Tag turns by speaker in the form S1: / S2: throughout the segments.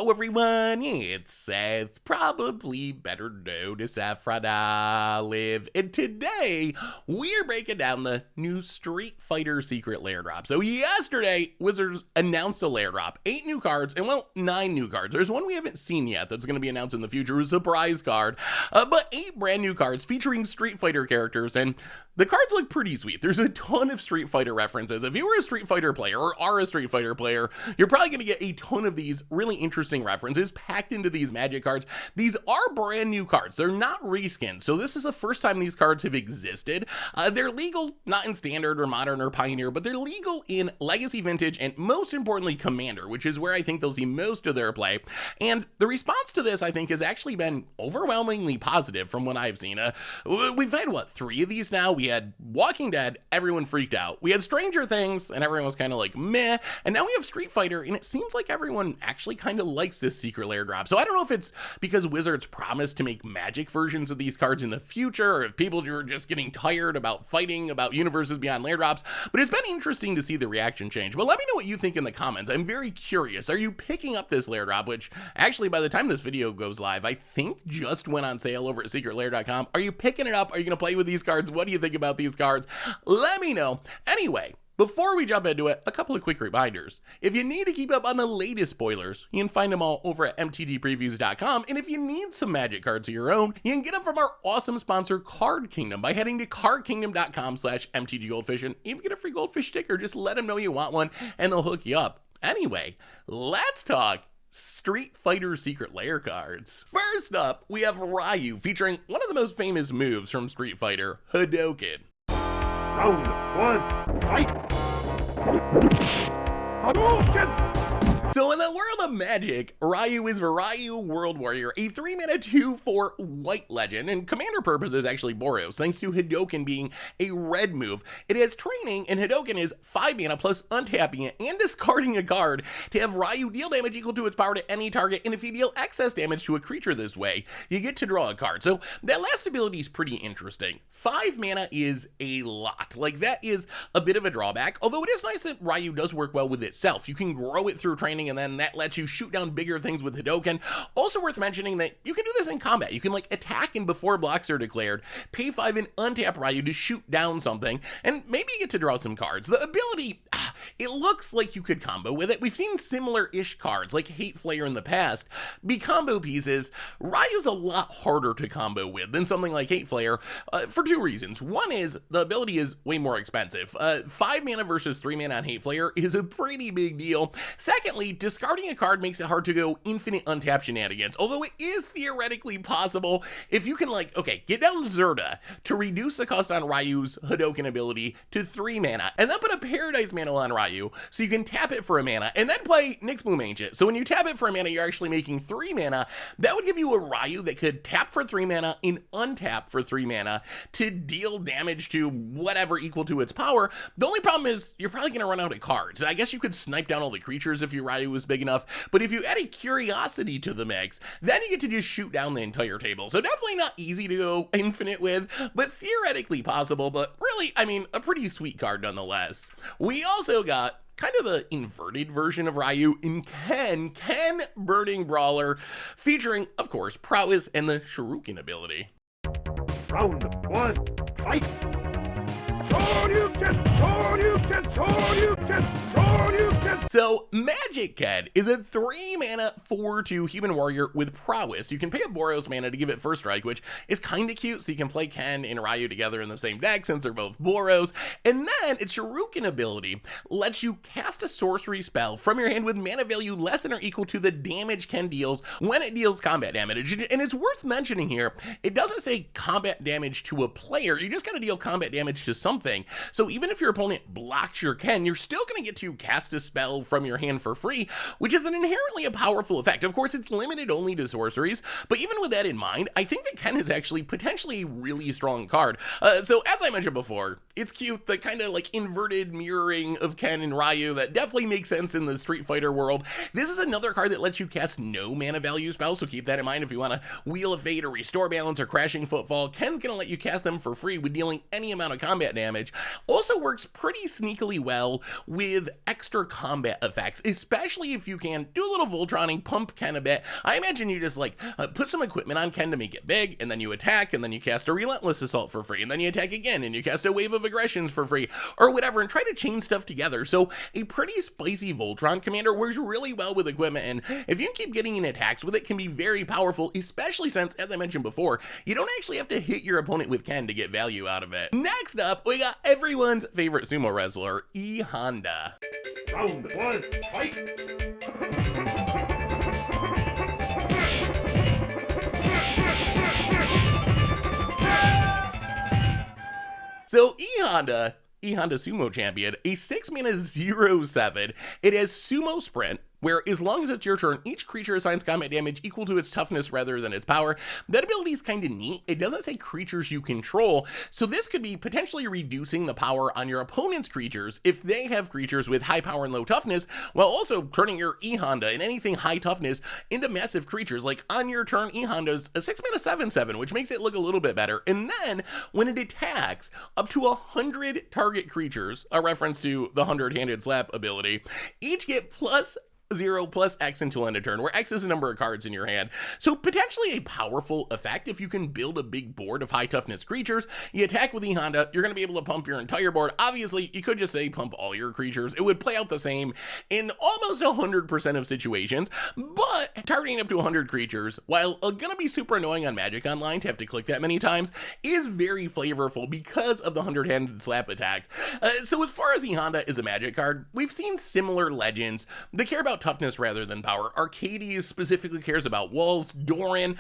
S1: Hello everyone, it's Seth, probably better known as Saffron Olive, and today we're breaking down the new Street Fighter Secret Lair drop. So yesterday, Wizards announced a Lair drop, 8 new cards, and well, 9 new cards. There's one we haven't seen yet that's going to be announced in the future, a surprise card, but 8 brand new cards featuring Street Fighter characters, and the cards look pretty sweet. There's a ton of Street Fighter references. If you were a Street Fighter player or are a Street Fighter player, you're probably going to get a ton of these really interesting references packed into these Magic cards. These are brand new cards. They're not reskins, so this is the first time these cards have existed. They're legal, not in Standard or Modern or Pioneer, but they're legal in Legacy, Vintage, and most importantly, Commander, which is where I think they'll see most of their play. And the response to this, I think, has actually been overwhelmingly positive from what I've seen. We've had, what, 3 of these now? We had Walking Dead, everyone freaked out. We had Stranger Things, and everyone was kind of like, meh. And now we have Street Fighter, and it seems like everyone actually kind of likes this Secret Lair drop. So I don't know if it's because Wizards promised to make Magic versions of these cards in the future, or if people are just getting tired about fighting about universes beyond Lair drops, but it's been interesting to see the reaction change. But let me know what you think in the comments. I'm very curious. Are you picking up this Lair drop, which actually by the time this video goes live, I think just went on sale over at secretlair.com. Are you picking it up? Are you going to play with these cards? What do you think about these cards? Let me know. Anyway, before we jump into it, a couple of quick reminders. If you need to keep up on the latest spoilers, you can find them all over at MTGpreviews.com. And if you need some Magic cards of your own, you can get them from our awesome sponsor, Card Kingdom, by heading to cardkingdom.com/MTGGoldfish. And even get a free goldfish sticker. Just let them know you want one, and they'll hook you up. Anyway, let's talk Street Fighter Secret Lair cards. First up, we have Ryu, featuring one of the most famous moves from Street Fighter, Hadouken.
S2: Round 1, fight! Hadouken!
S1: So in the world of Magic, Ryu is Ryu World Warrior, a 3-mana 2/4 white legend, and commander purpose is actually Boros, thanks to Hadouken being a red move. It has training, and Hadouken is 5 mana plus untapping it and discarding a card to have Ryu deal damage equal to its power to any target, and if you deal excess damage to a creature this way, you get to draw a card. So that last ability is pretty interesting. 5 mana is a lot. Like, that is a bit of a drawback, although it is nice that Ryu does work well with itself. You can grow it through training, and then that lets you shoot down bigger things with Hadouken. Also worth mentioning that you can do this in combat. You can like attack and before blocks are declared, pay 5 and untap Ryu to shoot down something, and maybe you get to draw some cards. The ability, it looks like you could combo with it. We've seen similar-ish cards like Hate Flayer in the past be combo pieces. Ryu's a lot harder to combo with than something like Hate Flayer for 2 reasons. One is the ability is way more expensive. 5 mana versus 3 mana on Hate Flayer is a pretty big deal. Secondly, discarding a card makes it hard to go infinite untap shenanigans, although it is theoretically possible if you can, like, okay, get down Zerda to reduce the cost on Ryu's Hadouken ability to 3 mana, and then put a Paradise Mantle on Ryu so you can tap it for a mana, and then play Nyx Bloom Ancient. So when you tap it for a mana, you're actually making 3 mana. That would give you a Ryu that could tap for 3 mana and untap for 3 mana to deal damage to whatever equal to its power. The only problem is you're probably going to run out of cards. I guess you could snipe down all the creatures if your Ryu was big enough, but if you add a Curiosity to the mix, then you get to just shoot down the entire table. So definitely not easy to go infinite with, but theoretically possible, but really, I mean, a pretty sweet card nonetheless. We also got kind of the inverted version of Ryu in Ken Burning Brawler, featuring, of course, prowess and the Shuriken ability.
S2: Round 1, fight! Shoryuken! Shoryuken! Shoryuken! Shoryuken!
S1: So, Magic Ken is a 3 mana 4/2 human warrior with prowess. You can pay a Boros mana to give it first strike, which is kind of cute, so you can play Ken and Ryu together in the same deck since they're both Boros. And then its Shuriken ability lets you cast a sorcery spell from your hand with mana value less than or equal to the damage Ken deals when it deals combat damage. And it's worth mentioning here, it doesn't say combat damage to a player, you just gotta deal combat damage to something. So even if your opponent blocks your Ken, you're still gonna get to cast a spell from your hand for free, which is an inherently a powerful effect. Of course, it's limited only to sorceries, but even with that in mind, I think that Ken is actually potentially a really strong card. So as I mentioned before, It's cute, the kind of like inverted mirroring of Ken and Ryu that definitely makes sense in the Street Fighter world. This is another card that lets you cast no mana value spells, so keep that in mind if you want to Wheel of Fate or Restore Balance or Crashing Footfall. Ken's going to let you cast them for free with dealing any amount of combat damage. Also works pretty sneakily well with extra combat effects, especially if you can do a little Voltroning, pump Ken a bit. I imagine you just like put some equipment on Ken to make it big, and then you attack, and then you cast a Relentless Assault for free, and then you attack again, and you cast a Wave of Aggressions for free, or whatever, and try to chain stuff together. So a pretty spicy Voltron commander works really well with equipment, and if you can keep getting in attacks with it, can be very powerful, especially since, as I mentioned before, you don't actually have to hit your opponent with Ken to get value out of it. Next up, we got everyone's favorite sumo wrestler, E.Honda.
S2: Round one, fight!
S1: So E.Honda Sumo Champion, a 6-mana 0/7. It has Sumo Sprint, where as long as it's your turn, each creature assigns combat damage equal to its toughness rather than its power. That ability is kind of neat. It doesn't say creatures you control, so this could be potentially reducing the power on your opponent's creatures if they have creatures with high power and low toughness, while also turning your E.Honda and anything high toughness into massive creatures. Like on your turn, E.Honda's a 6-mana 7/7, which makes it look a little bit better. And then when it attacks, up to 100 target creatures, a reference to the 100-handed slap ability, each get +0/+X until end of turn, where X is the number of cards in your hand. So potentially a powerful effect if you can build a big board of high toughness creatures. You attack with E.Honda, you're going to be able to pump your entire board. Obviously, you could just say pump all your creatures. It would play out the same in almost 100% of situations, but targeting up to 100 creatures, while going to be super annoying on Magic Online to have to click that many times, is very flavorful because of the 100-handed slap attack. So as far as E.Honda is a Magic card, we've seen similar legends that care about toughness rather than power. Arcades specifically cares about walls. Doran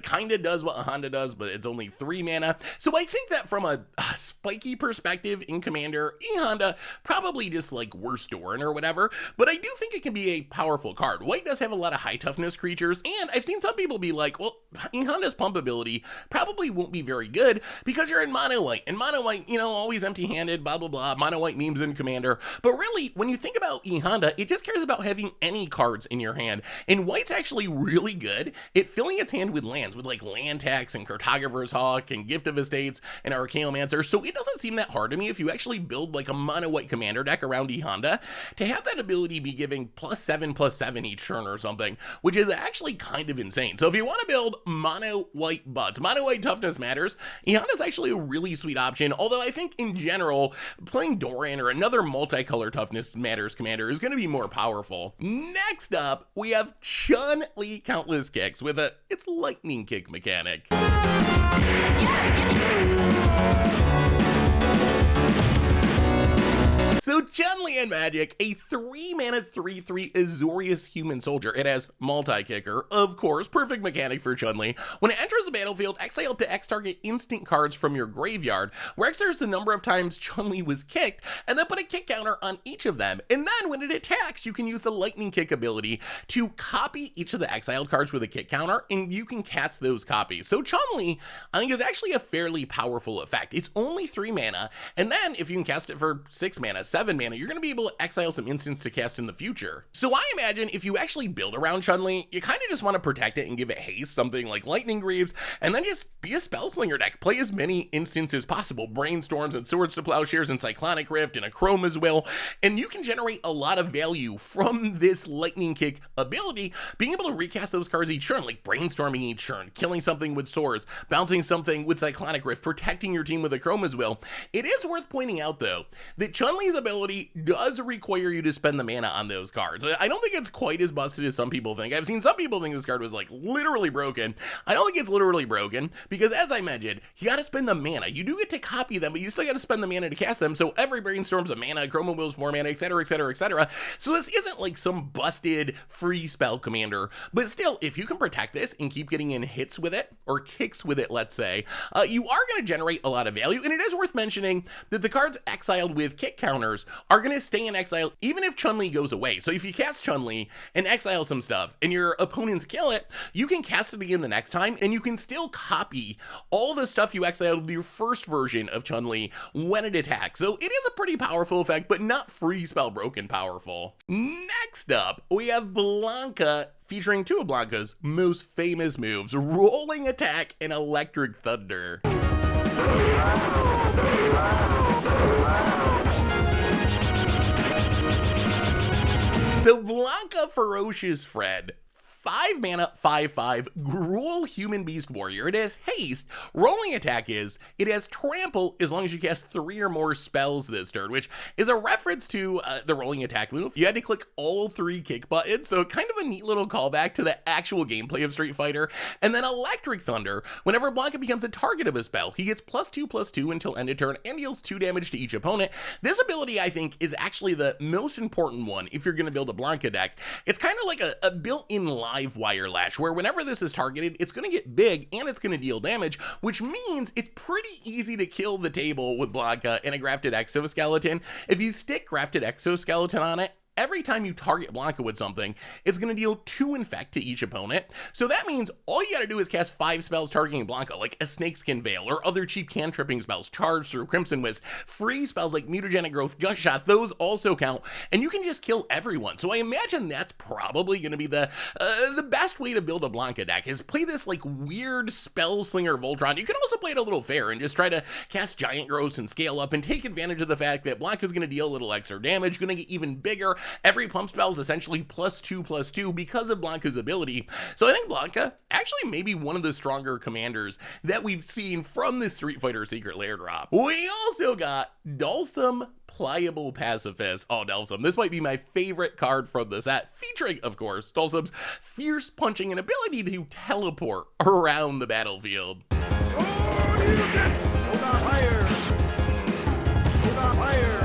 S1: kind of does what E.Honda does, but it's only 3 mana. So I think that from a spiky perspective in Commander, E.Honda probably just like worse Doran or whatever, but I do think it can be a powerful card. White does have a lot of high toughness creatures, and I've seen some people be like, well, E.Honda's pump ability probably won't be very good because you're in mono white, and mono white, you know, always empty-handed, blah, blah, blah, mono white memes in Commander. But really, when you think about E.Honda, it just cares about having any cards in your hand, and white's actually really good at filling its hand with lands, with like Land Tax and Cartographer's Hawk and Gift of Estates and Archaeomancer. So it doesn't seem that hard to me if you actually build like a mono white commander deck around E.Honda to have that ability be giving +7/+7 each turn or something, which is actually kind of insane. So if you want to build mono white butts, mono white toughness matters, E.Honda's actually a really sweet option, although I think in general playing Doran or another multicolor toughness matters commander is going to be more powerful. Next up, we have Chun-Li Countless Kicks with its lightning kick mechanic. So Chun-Li in Magic, a 3-mana 3/3 Azorius human soldier. It has multi-kicker, of course, perfect mechanic for Chun-Li. When it enters the battlefield, exile up to X target instant cards from your graveyard, where X is the number of times Chun-Li was kicked, and then put a kick counter on each of them. And then when it attacks, you can use the lightning kick ability to copy each of the exiled cards with a kick counter, and you can cast those copies. So Chun-Li, I think, is actually a fairly powerful effect. It's only 3 mana, and then if you can cast it for 6 mana, 7 mana, you're going to be able to exile some instants to cast in the future. So I imagine if you actually build around Chun-Li, you kind of just want to protect it and give it haste, something like Lightning Greaves, and then just be a Spellslinger deck. Play as many instants as possible, Brainstorms and Swords to Plowshares and Cyclonic Rift and a Chrome as well, and you can generate a lot of value from this Lightning Kick ability, being able to recast those cards each turn, like Brainstorming each turn, killing something with Swords, bouncing something with Cyclonic Rift, protecting your team with a Chrome as well. It is worth pointing out, though, that Chun-Li's ability does require you to spend the mana on those cards. I don't think it's quite as busted as some people think. I've seen some people think this card was like literally broken. I don't think it's literally broken because, as I mentioned, you got to spend the mana. You do get to copy them, but you still got to spend the mana to cast them. So every Brainstorm's a mana, Chroma Will's 4 mana, etc., etc., etc. So this isn't like some busted free spell commander, but still, if you can protect this and keep getting in hits with it, or kicks with it, let's say, you are going to generate a lot of value. And it is worth mentioning that the cards exiled with kick counters counters are going to stay in exile even if Chun-Li goes away. So if you cast Chun-Li and exile some stuff and your opponents kill it, you can cast it again the next time and you can still copy all the stuff you exiled with your first version of Chun-Li when it attacks. So it is a pretty powerful effect, but not free spell broken powerful. Next up, we have Blanca, featuring two of Blanca's most famous moves, Rolling Attack and Electric Thunder. The Blanca Ferocious Friend, 5 mana, 5/5, Gruul Human Beast Warrior. It has haste. Rolling Attack is, it has trample as long as you cast 3 or more spells this turn, which is a reference to the Rolling Attack move. You had to click all 3 kick buttons, so kind of a neat little callback to the actual gameplay of Street Fighter. And then Electric Thunder, whenever Blanca becomes a target of a spell, he gets +2/+2 until end of turn and deals 2 damage to each opponent. This ability, I think, is actually the most important one if you're going to build a Blanca deck. It's kind of like a built-in live wire lash, where whenever this is targeted, it's going to get big and it's going to deal damage, which means it's pretty easy to kill the table with Blanca and a Grafted Exoskeleton. If you stick Grafted Exoskeleton on it, every time you target Blanca with something, it's going to deal 2 infect to each opponent. So that means all you got to do is cast 5 spells targeting Blanca, like a Snakeskin Veil or other cheap cantripping spells, Charge through Crimson Wisp, free spells like Mutagenic Growth, Gut Shot, those also count, and you can just kill everyone. So I imagine that's probably going to be the best way to build a Blanca deck, is play this like weird Spell Slinger Voltron. You can also play it a little fair and just try to cast Giant Growths and scale up and take advantage of the fact that Blanca's going to deal a little extra damage, going to get even bigger. Every pump spell is essentially +2/+2 because of Blanca's ability. So I think Blanca actually may be one of the stronger commanders that we've seen from this Street Fighter Secret Lair drop. We also got Dolphin, Pliable Pacifist. Oh, Dolphin, this might be my favorite card from the set, featuring, of course, Dolphin's fierce punching and ability to teleport around the battlefield.
S2: Hold on fire! Hold on fire!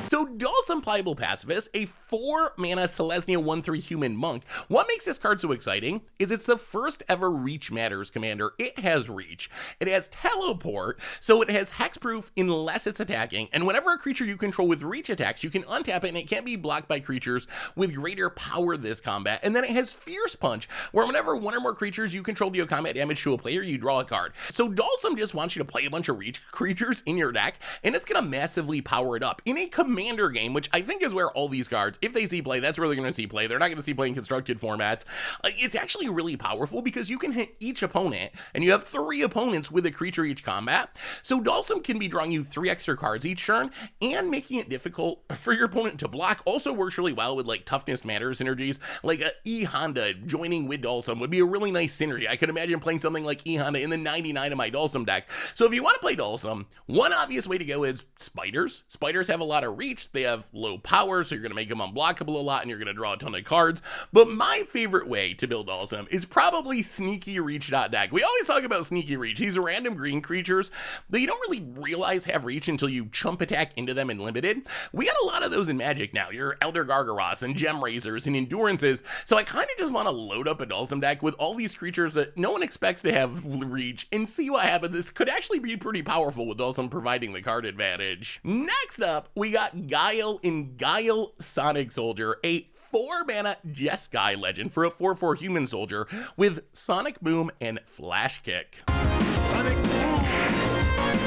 S1: So Dolphin, Pliable Pacifist, a 4 mana Selesnya 1/3 human monk. What makes this card so exciting is it's the first ever Reach Matters commander. It has Reach, it has Teleport, so it has Hexproof unless it's attacking, and whenever a creature you control with Reach attacks, you can untap it and it can't be blocked by creatures with greater power this combat. And then it has Fierce Punch, where whenever one or more creatures you control deal combat damage to a player, you draw a card. So Dolphin just wants you to play a bunch of Reach creatures in your deck, and it's going to massively power it up. In a commander game, which I think is where all these cards, if they see play, that's where they're going to see play. They're not going to see play in constructed formats. It's actually really powerful because you can hit each opponent, and you have 3 opponents with a creature each combat. So Dolphin can be drawing you 3 extra cards each turn and making it difficult for your opponent to block. Also works really well with like Toughness Matters synergies, like a E.Honda joining with Dolphin would be a really nice synergy. I could imagine playing something like E.Honda in the 99 of my Dolphin deck. So if you want to play Dolphin, one obvious way to go is Spiders. Spiders have a lot of reach. They have low power, so you're going to make them unblockable a lot, and you're going to draw a ton of cards. But my favorite way to build Dolphin is probably Sneaky Reach deck. We always talk about Sneaky Reach. These are random green creatures that you don't really realize have reach until you chump attack into them in Limited. We got a lot of those in Magic now. Your Elder Gargaros and Gem Razors and Endurances. So I kind of just want to load up a Dolphin deck with all these creatures that no one expects to have reach and see what happens. This could actually be pretty powerful with Dolphin providing the card advantage. Next up, we got Guile in Guile Sonic Soldier, a 4 mana Jeskai legend for a 4/4 human soldier with Sonic Boom and Flash Kick.
S2: Sonic Boom! Sonic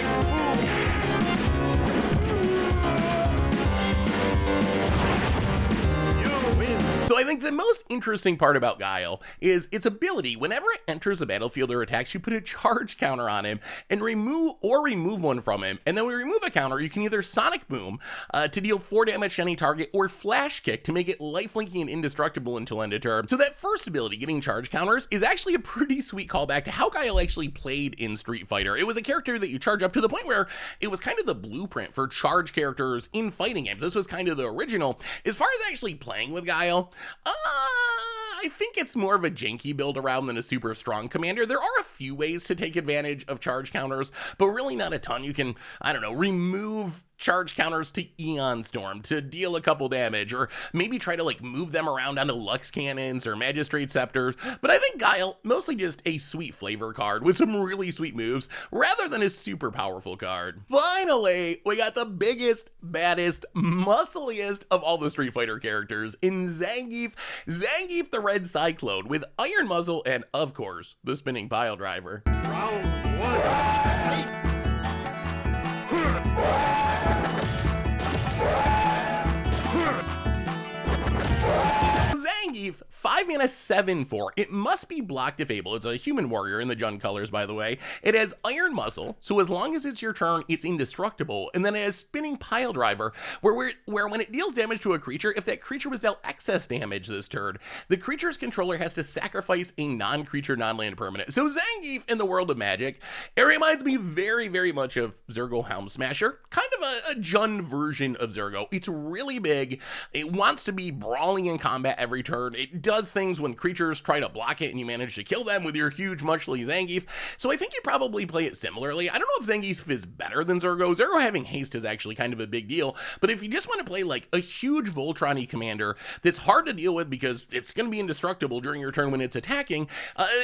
S2: Boom! You win!
S1: So I think the most interesting part about Guile is its ability. Whenever it enters the battlefield or attacks, you put a charge counter on him and remove one from him. And then when we remove a counter, you can either Sonic Boom to deal 4 damage to any target, or Flash Kick to make it lifelinking and indestructible until end of turn. So that first ability, getting charge counters, is actually a pretty sweet callback to how Guile actually played in Street Fighter. It was a character that you charge up to the point where it was kind of the blueprint for charge characters in fighting games. This was kind of the original. As far as actually playing with Guile, I think it's more of a janky build around than a super strong commander. There are a few ways to take advantage of charge counters, but really not a ton. You can, I don't know, remove charge counters to Eon Storm to deal a couple damage, or maybe try to like move them around onto Lux Cannons or Magistrate Scepters, but I think Guile, mostly just a sweet flavor card with some really sweet moves, rather than a super powerful card. Finally, we got the biggest, baddest, muscliest of all the Street Fighter characters in Zangief. Zangief the Red Cyclone with Iron Muzzle and, of course, the spinning pile driver.
S2: Round one.
S1: Zangief, 5 mana 7/4. It must be block if able. It's a human warrior in the Jund colors, by the way. It has Iron Muzzle, so as long as it's your turn, it's indestructible. And then it has Spinning Pile Driver, where when it deals damage to a creature, if that creature was dealt excess damage this turn, the creature's controller has to sacrifice a non-creature, non-land permanent. So Zangief in the world of Magic, it reminds me very, very much of Zergo Helm Smasher, kind of a Jund version of Zergo. It's really big. It wants to be brawling in combat every turn. It does things when creatures try to block it and you manage to kill them with your huge muchly Zangief. So I think you probably play it similarly. I don't know if Zangief is better than Zergo. Zergo having haste is actually kind of a big deal, but if you just want to play like a huge Voltron-y commander that's hard to deal with because it's going to be indestructible during your turn when it's attacking,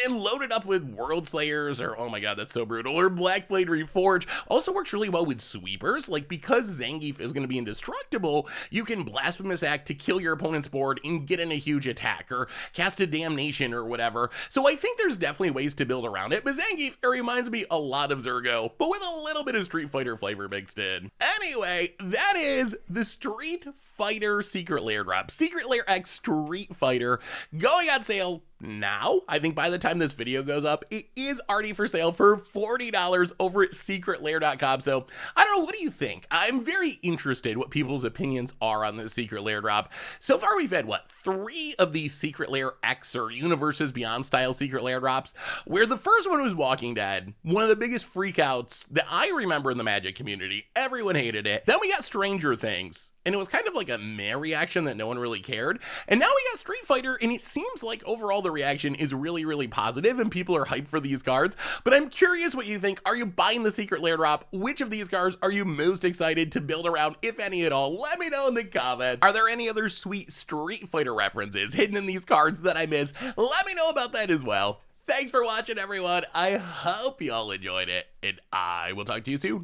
S1: and load it up with World Slayers, or oh my god, that's so brutal, or Blackblade Reforge, also works really well with sweepers. Like, because Zangief is going to be indestructible, you can Blasphemous Act to kill your opponent's board and get in a huge attack, or cast a Damnation or whatever. So I think there's definitely ways to build around it, but Zangief, it reminds me a lot of Zergo, but with a little bit of Street Fighter flavor mixed in. Anyway, that is the Street Fighter Secret Lair drop. Secret Lair X Street Fighter going on sale now. I think by the time this video goes up, it is already for sale for $40 over at secretlair.com. So I don't know, what do you think? I'm very interested what people's opinions are on this Secret Lair drop. So far we've had, what, 3 of these Secret Lair X or Universes Beyond style Secret Lair drops, where the first one was Walking Dead, one of the biggest freakouts that I remember in the Magic community. Everyone hated it. Then we got Stranger Things, and it was kind of like a meh reaction that no one really cared. And now we got Street Fighter, and it seems like overall the reaction is really, really positive, and people are hyped for these cards. But I'm curious what you think. Are you buying the Secret Lair drop? Which of these cards are you most excited to build around, if any at all? Let me know in the comments. Are there any other sweet Street Fighter references hidden in these cards that I missed? Let me know about that as well. Thanks for watching, everyone. I hope you all enjoyed it, and I will talk to you soon.